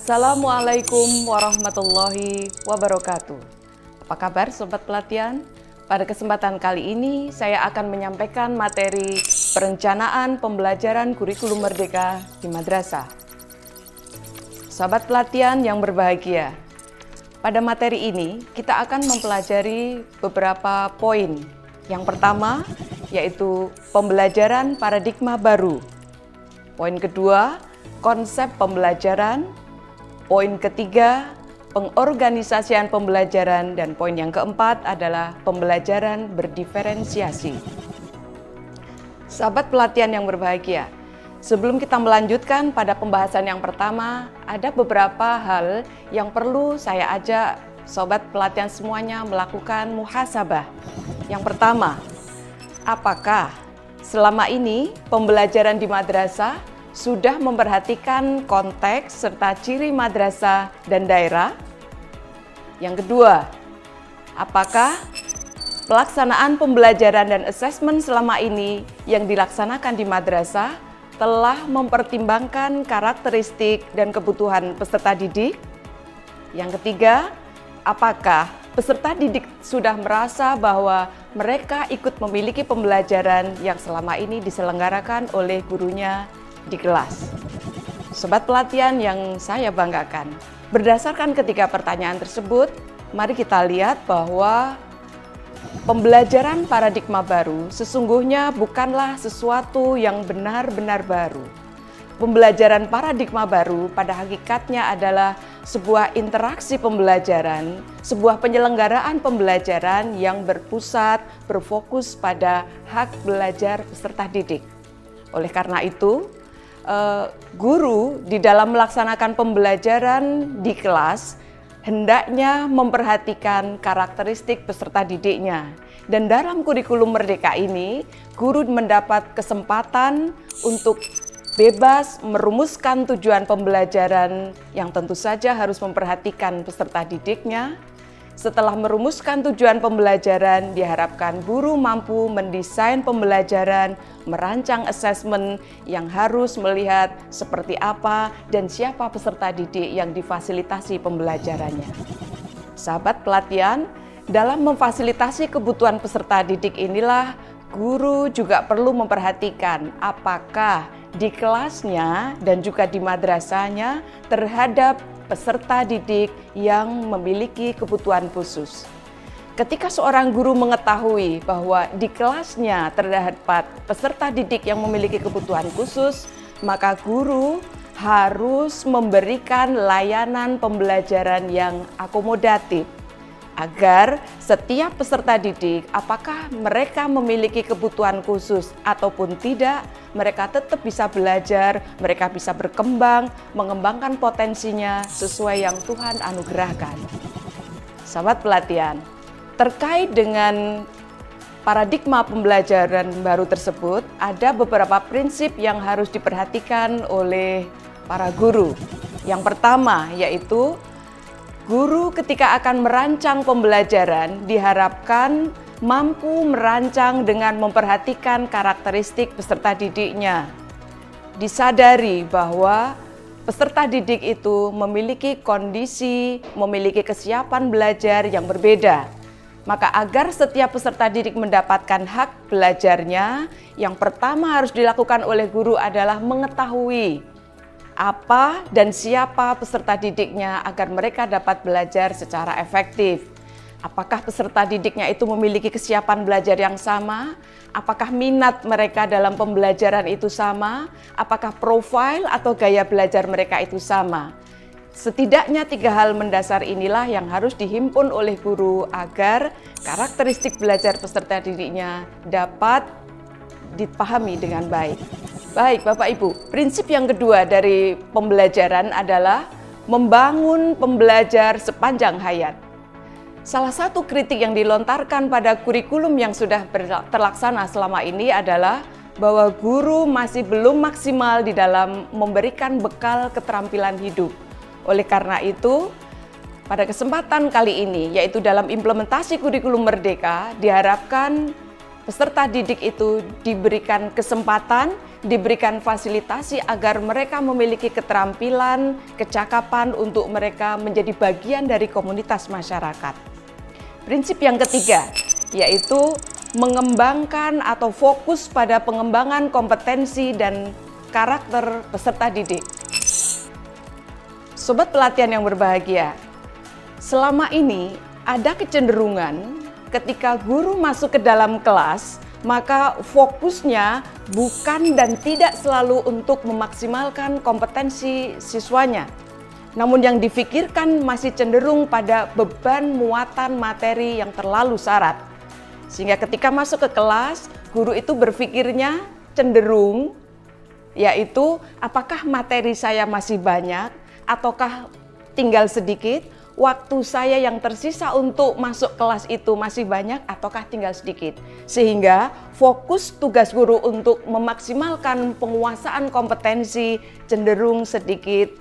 Assalamualaikum warahmatullahi wabarakatuh. Apa kabar Sobat Pelatihan? Pada kesempatan kali ini saya akan menyampaikan materi perencanaan pembelajaran kurikulum merdeka di madrasah. Sobat Pelatihan yang berbahagia, pada materi ini kita akan mempelajari beberapa poin. Yang pertama yaitu pembelajaran paradigma baru. Poin kedua, konsep pembelajaran. Poin ketiga, pengorganisasian pembelajaran, dan poin yang keempat adalah pembelajaran berdiferensiasi. Sahabat pelatihan yang berbahagia, sebelum kita melanjutkan pada pembahasan yang pertama, ada beberapa hal yang perlu saya ajak sobat pelatihan semuanya melakukan muhasabah. Yang pertama, apakah selama ini pembelajaran di madrasah sudah memperhatikan konteks serta ciri madrasah dan daerah? Yang kedua, apakah pelaksanaan pembelajaran dan asesmen selama ini yang dilaksanakan di madrasah telah mempertimbangkan karakteristik dan kebutuhan peserta didik? Yang ketiga, apakah peserta didik sudah merasa bahwa mereka ikut memiliki pembelajaran yang selama ini diselenggarakan oleh gurunya di kelas? Sobat pelatihan yang saya banggakan, berdasarkan ketiga pertanyaan tersebut, mari kita lihat bahwa pembelajaran paradigma baru sesungguhnya bukanlah sesuatu yang benar-benar baru. Pembelajaran paradigma baru pada hakikatnya adalah sebuah interaksi pembelajaran, sebuah penyelenggaraan pembelajaran yang berfokus pada hak belajar peserta didik. Oleh karena itu, guru di dalam melaksanakan pembelajaran di kelas hendaknya memperhatikan karakteristik peserta didiknya. Dan dalam kurikulum merdeka ini, guru mendapat kesempatan untuk bebas merumuskan tujuan pembelajaran yang tentu saja harus memperhatikan peserta didiknya. Setelah merumuskan tujuan pembelajaran, diharapkan guru mampu mendesain pembelajaran, merancang asesmen yang harus melihat seperti apa dan siapa peserta didik yang difasilitasi pembelajarannya. Sahabat pelatihan, dalam memfasilitasi kebutuhan peserta didik inilah guru juga perlu memperhatikan apakah di kelasnya dan juga di madrasahnya terhadap peserta didik yang memiliki kebutuhan khusus. Ketika seorang guru mengetahui bahwa di kelasnya terdapat peserta didik yang memiliki kebutuhan khusus, maka guru harus memberikan layanan pembelajaran yang akomodatif agar setiap peserta didik, apakah mereka memiliki kebutuhan khusus ataupun tidak, mereka tetap bisa belajar, mereka bisa berkembang, mengembangkan potensinya sesuai yang Tuhan anugerahkan. Sahabat pelatihan, terkait dengan paradigma pembelajaran baru tersebut, ada beberapa prinsip yang harus diperhatikan oleh para guru. Yang pertama yaitu guru ketika akan merancang pembelajaran diharapkan mampu merancang dengan memperhatikan karakteristik peserta didiknya. Disadari bahwa peserta didik itu memiliki kondisi, memiliki kesiapan belajar yang berbeda. Maka agar setiap peserta didik mendapatkan hak belajarnya, yang pertama harus dilakukan oleh guru adalah mengetahui apa dan siapa peserta didiknya agar mereka dapat belajar secara efektif. Apakah peserta didiknya itu memiliki kesiapan belajar yang sama? Apakah minat mereka dalam pembelajaran itu sama? Apakah profil atau gaya belajar mereka itu sama? Setidaknya 3 hal mendasar inilah yang harus dihimpun oleh guru agar karakteristik belajar peserta didiknya dapat dipahami dengan baik. Baik Bapak Ibu, prinsip yang kedua dari pembelajaran adalah membangun pembelajar sepanjang hayat. Salah satu kritik yang dilontarkan pada kurikulum yang sudah terlaksana selama ini adalah bahwa guru masih belum maksimal di dalam memberikan bekal keterampilan hidup. Oleh karena itu, pada kesempatan kali ini, yaitu dalam implementasi kurikulum merdeka, diharapkan peserta didik itu diberikan kesempatan, diberikan fasilitasi agar mereka memiliki keterampilan, kecakapan untuk mereka menjadi bagian dari komunitas masyarakat. Prinsip yang ketiga, yaitu mengembangkan atau fokus pada pengembangan kompetensi dan karakter peserta didik. Sobat pelatihan yang berbahagia, selama ini ada kecenderungan ketika guru masuk ke dalam kelas, maka fokusnya bukan dan tidak selalu untuk memaksimalkan kompetensi siswanya. Namun yang difikirkan masih cenderung pada beban muatan materi yang terlalu syarat. Sehingga ketika masuk ke kelas, guru itu berpikirnya cenderung, yaitu apakah materi saya masih banyak ataukah tinggal sedikit, waktu saya yang tersisa untuk masuk kelas itu masih banyak ataukah tinggal sedikit. Sehingga fokus tugas guru untuk memaksimalkan penguasaan kompetensi cenderung sedikit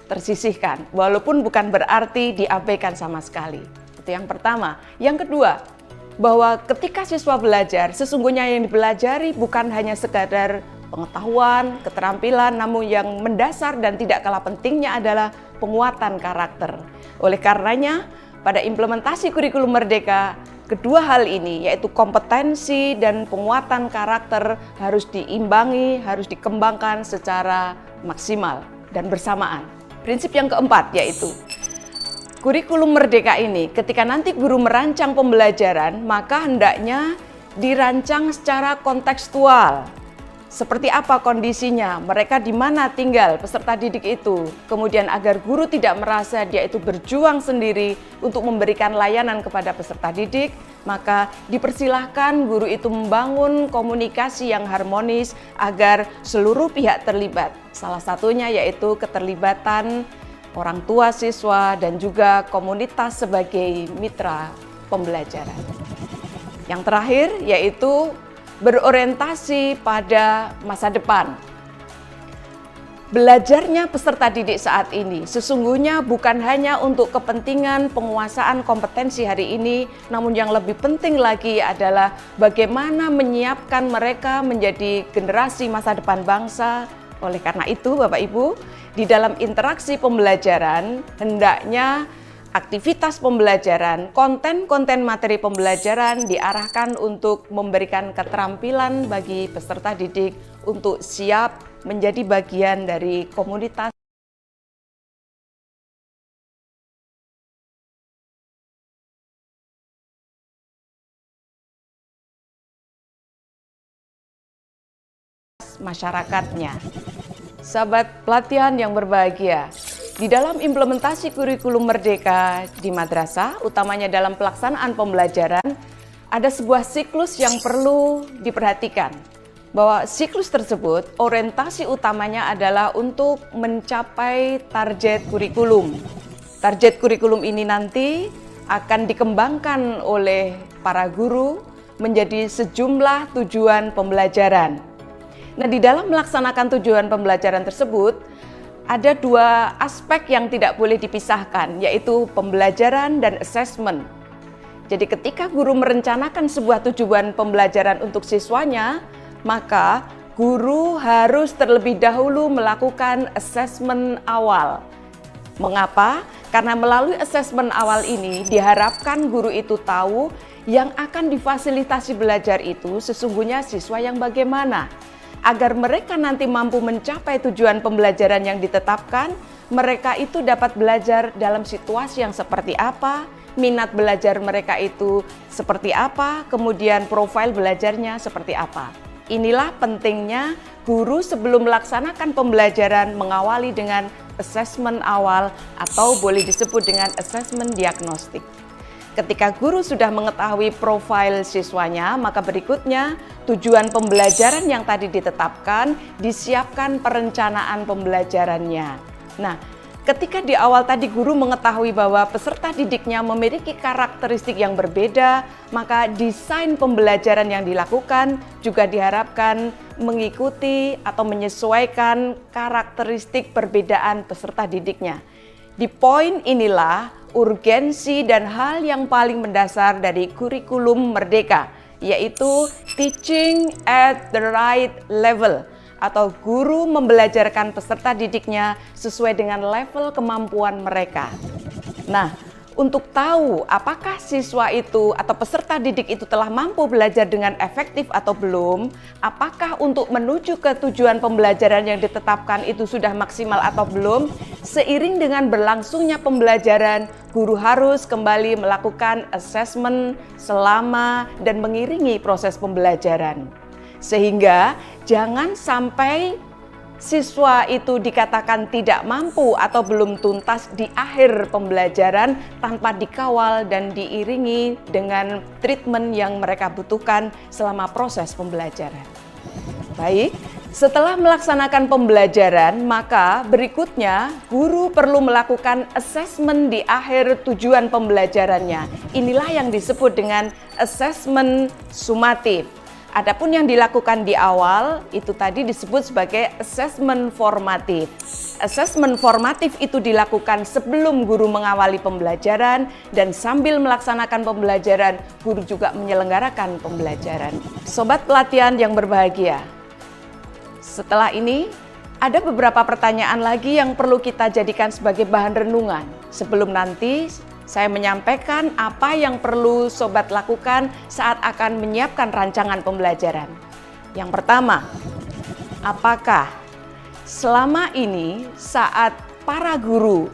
tersisihkan, walaupun bukan berarti diabaikan sama sekali. Itu yang pertama. Yang kedua, bahwa ketika siswa belajar, sesungguhnya yang dipelajari bukan hanya sekadar pengetahuan, keterampilan, namun yang mendasar dan tidak kalah pentingnya adalah penguatan karakter. Oleh karenanya, pada implementasi kurikulum Merdeka, kedua hal ini yaitu kompetensi dan penguatan karakter harus diimbangi, harus dikembangkan secara maksimal dan bersamaan. Prinsip yang keempat yaitu kurikulum Merdeka ini ketika nanti guru merancang pembelajaran, maka hendaknya dirancang secara kontekstual. Seperti apa kondisinya, mereka di mana tinggal peserta didik itu. Kemudian agar guru tidak merasa dia itu berjuang sendiri untuk memberikan layanan kepada peserta didik, maka dipersilahkan guru itu membangun komunikasi yang harmonis agar seluruh pihak terlibat. Salah satunya yaitu keterlibatan orang tua siswa dan juga komunitas sebagai mitra pembelajaran. Yang terakhir yaitu berorientasi pada masa depan. Belajarnya peserta didik saat ini sesungguhnya bukan hanya untuk kepentingan penguasaan kompetensi hari ini, namun yang lebih penting lagi adalah bagaimana menyiapkan mereka menjadi generasi masa depan bangsa. Oleh karena itu, Bapak Ibu, di dalam interaksi pembelajaran hendaknya aktivitas pembelajaran, konten-konten materi pembelajaran diarahkan untuk memberikan keterampilan bagi peserta didik untuk siap menjadi bagian dari komunitas masyarakatnya. Sahabat pelatihan yang berbahagia, di dalam implementasi kurikulum Merdeka di madrasah, utamanya dalam pelaksanaan pembelajaran, ada sebuah siklus yang perlu diperhatikan. Bahwa siklus tersebut, orientasi utamanya adalah untuk mencapai target kurikulum. Target kurikulum ini nanti akan dikembangkan oleh para guru menjadi sejumlah tujuan pembelajaran. Nah, di dalam melaksanakan tujuan pembelajaran tersebut, ada dua aspek yang tidak boleh dipisahkan, yaitu pembelajaran dan assessment. Jadi ketika guru merencanakan sebuah tujuan pembelajaran untuk siswanya, maka guru harus terlebih dahulu melakukan assessment awal. Mengapa? Karena melalui assessment awal ini diharapkan guru itu tahu yang akan difasilitasi belajar itu sesungguhnya siswa yang bagaimana. Agar mereka nanti mampu mencapai tujuan pembelajaran yang ditetapkan, mereka itu dapat belajar dalam situasi yang seperti apa, minat belajar mereka itu seperti apa, kemudian profil belajarnya seperti apa. Inilah pentingnya guru sebelum melaksanakan pembelajaran mengawali dengan assessment awal atau boleh disebut dengan assessment diagnostik. Ketika guru sudah mengetahui profil siswanya, maka berikutnya tujuan pembelajaran yang tadi ditetapkan, disiapkan perencanaan pembelajarannya. Nah, ketika di awal tadi guru mengetahui bahwa peserta didiknya memiliki karakteristik yang berbeda, maka desain pembelajaran yang dilakukan juga diharapkan mengikuti atau menyesuaikan karakteristik perbedaan peserta didiknya. Di poin inilah urgensi dan hal yang paling mendasar dari kurikulum Merdeka, yaitu teaching at the right level, atau guru membelajarkan peserta didiknya sesuai dengan level kemampuan mereka. Nah, untuk tahu apakah siswa itu atau peserta didik itu telah mampu belajar dengan efektif atau belum, apakah untuk menuju ke tujuan pembelajaran yang ditetapkan itu sudah maksimal atau belum, seiring dengan berlangsungnya pembelajaran, guru harus kembali melakukan assessment selama dan mengiringi proses pembelajaran. Sehingga jangan sampai siswa itu dikatakan tidak mampu atau belum tuntas di akhir pembelajaran tanpa dikawal dan diiringi dengan treatment yang mereka butuhkan selama proses pembelajaran. Baik, setelah melaksanakan pembelajaran, maka berikutnya guru perlu melakukan assessment di akhir tujuan pembelajarannya. Inilah yang disebut dengan assessment sumatif. Adapun yang dilakukan di awal itu tadi disebut sebagai assessment formatif. Assessment formatif itu dilakukan sebelum guru mengawali pembelajaran dan sambil melaksanakan pembelajaran, guru juga menyelenggarakan pembelajaran. Sobat pelatihan yang berbahagia, setelah ini ada beberapa pertanyaan lagi yang perlu kita jadikan sebagai bahan renungan sebelum nanti saya menyampaikan apa yang perlu sobat lakukan saat akan menyiapkan rancangan pembelajaran. Yang pertama, apakah selama ini saat para guru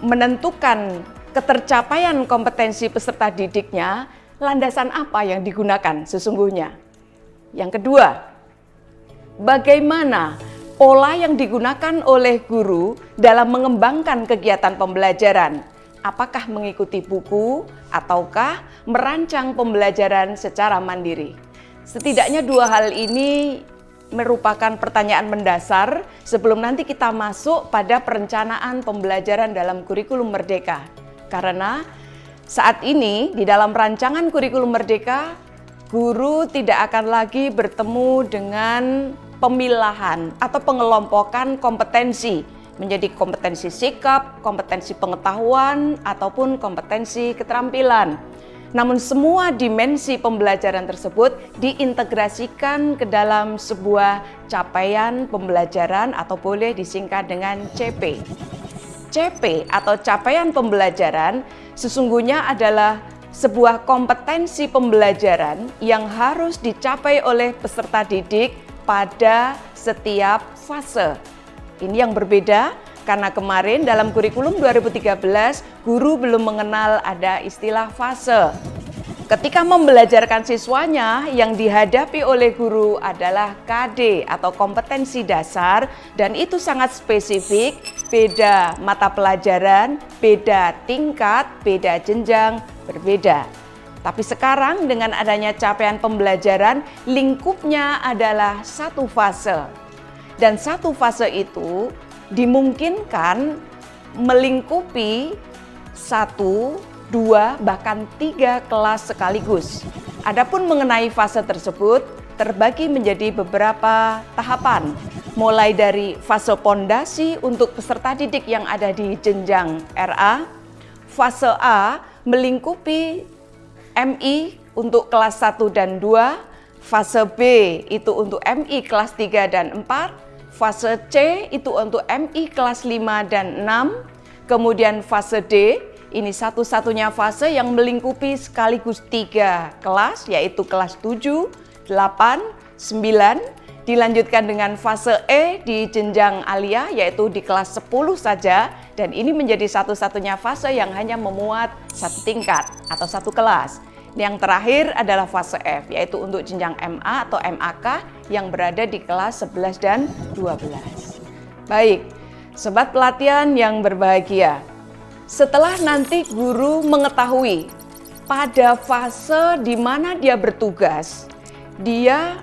menentukan ketercapaian kompetensi peserta didiknya, landasan apa yang digunakan sesungguhnya? Yang kedua, bagaimana pola yang digunakan oleh guru dalam mengembangkan kegiatan pembelajaran? Apakah mengikuti buku ataukah merancang pembelajaran secara mandiri? Setidaknya dua hal ini merupakan pertanyaan mendasar sebelum nanti kita masuk pada perencanaan pembelajaran dalam kurikulum Merdeka. Karena saat ini di dalam rancangan kurikulum Merdeka, guru tidak akan lagi bertemu dengan pemilahan atau pengelompokan kompetensi menjadi kompetensi sikap, kompetensi pengetahuan, ataupun kompetensi keterampilan. Namun semua dimensi pembelajaran tersebut diintegrasikan ke dalam sebuah capaian pembelajaran atau boleh disingkat dengan CP. CP atau capaian pembelajaran sesungguhnya adalah sebuah kompetensi pembelajaran yang harus dicapai oleh peserta didik pada setiap fase. Ini yang berbeda karena kemarin dalam kurikulum 2013 guru belum mengenal ada istilah fase. Ketika membelajarkan siswanya, yang dihadapi oleh guru adalah KD atau kompetensi dasar dan itu sangat spesifik, beda mata pelajaran, beda tingkat, beda jenjang, berbeda. Tapi sekarang dengan adanya capaian pembelajaran, lingkupnya adalah satu fase. Dan satu fase itu dimungkinkan melingkupi 1, 2, bahkan 3 kelas sekaligus. Adapun mengenai fase tersebut terbagi menjadi beberapa tahapan. Mulai dari fase pondasi untuk peserta didik yang ada di jenjang RA. Fase A melingkupi MI untuk kelas 1 dan 2. Fase B itu untuk MI kelas 3 dan 4. Fase C itu untuk MI kelas 5 dan 6. Kemudian fase D, ini satu-satunya fase yang melingkupi sekaligus 3 kelas, yaitu kelas 7, 8, 9. Dilanjutkan dengan fase E di jenjang alia, yaitu di kelas 10 saja. Dan ini menjadi satu-satunya fase yang hanya memuat satu tingkat atau satu kelas. Yang terakhir adalah fase F, yaitu untuk jenjang MA atau MAK yang berada di kelas 11 dan 12. Baik, sobat pelatihan yang berbahagia. Setelah nanti guru mengetahui pada fase di mana dia bertugas, dia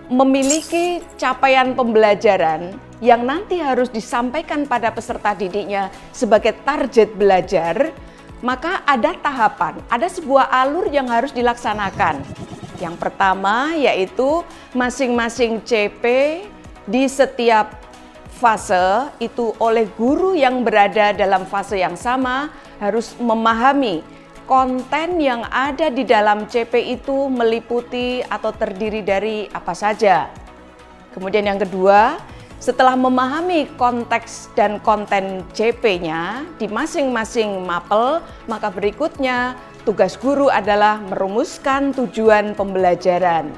memiliki capaian pembelajaran yang nanti harus disampaikan pada peserta didiknya sebagai target belajar, maka ada tahapan, ada sebuah alur yang harus dilaksanakan. Yang pertama yaitu masing-masing CP di setiap fase itu oleh guru yang berada dalam fase yang sama harus memahami konten yang ada di dalam CP itu meliputi atau terdiri dari apa saja. Kemudian yang kedua, setelah memahami konteks dan konten CP-nya di masing-masing mapel, maka berikutnya tugas guru adalah merumuskan tujuan pembelajaran.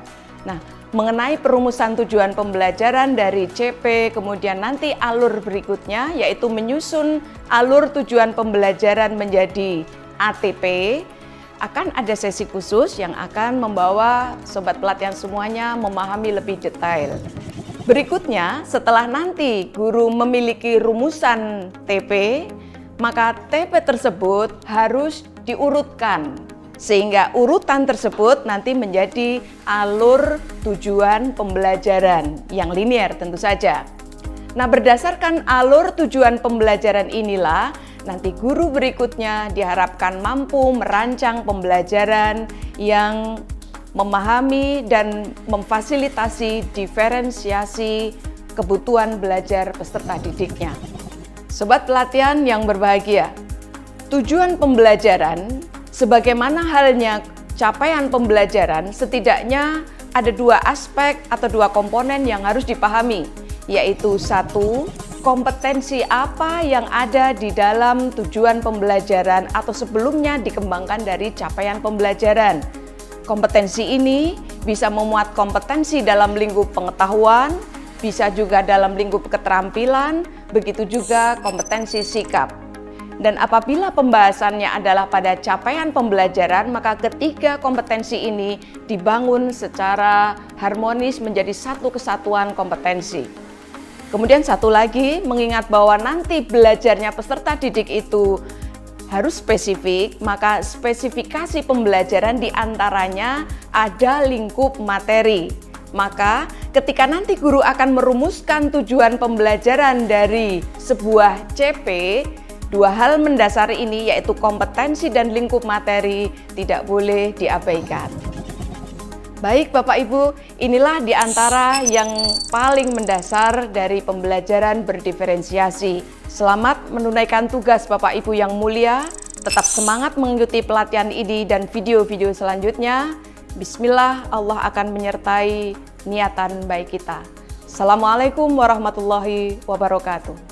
Nah, mengenai perumusan tujuan pembelajaran dari CP, kemudian nanti alur berikutnya yaitu menyusun alur tujuan pembelajaran menjadi ATP, akan ada sesi khusus yang akan membawa sobat pelatihan semuanya memahami lebih detail. Berikutnya, setelah nanti guru memiliki rumusan TP, maka TP tersebut harus diurutkan. Sehingga urutan tersebut nanti menjadi alur tujuan pembelajaran yang linear tentu saja. Nah, berdasarkan alur tujuan pembelajaran inilah, nanti guru berikutnya diharapkan mampu merancang pembelajaran yang memahami dan memfasilitasi diferensiasi kebutuhan belajar peserta didiknya. Sobat pelatihan yang berbahagia, tujuan pembelajaran sebagaimana halnya capaian pembelajaran setidaknya ada dua aspek atau dua komponen yang harus dipahami, yaitu satu, kompetensi apa yang ada di dalam tujuan pembelajaran atau sebelumnya dikembangkan dari capaian pembelajaran. Kompetensi ini bisa memuat kompetensi dalam lingkup pengetahuan, bisa juga dalam lingkup keterampilan, begitu juga kompetensi sikap. Dan apabila pembahasannya adalah pada capaian pembelajaran, maka ketiga kompetensi ini dibangun secara harmonis menjadi satu kesatuan kompetensi. Kemudian satu lagi, mengingat bahwa nanti belajarnya peserta didik itu harus spesifik, maka spesifikasi pembelajaran diantaranya ada lingkup materi. Maka ketika nanti guru akan merumuskan tujuan pembelajaran dari sebuah CP, dua hal mendasar ini yaitu kompetensi dan lingkup materi tidak boleh diabaikan. Baik Bapak Ibu, inilah di antara yang paling mendasar dari pembelajaran berdiferensiasi. Selamat menunaikan tugas Bapak Ibu yang mulia, tetap semangat mengikuti pelatihan ini dan video-video selanjutnya. Bismillah, Allah akan menyertai niatan baik kita. Assalamualaikum warahmatullahi wabarakatuh.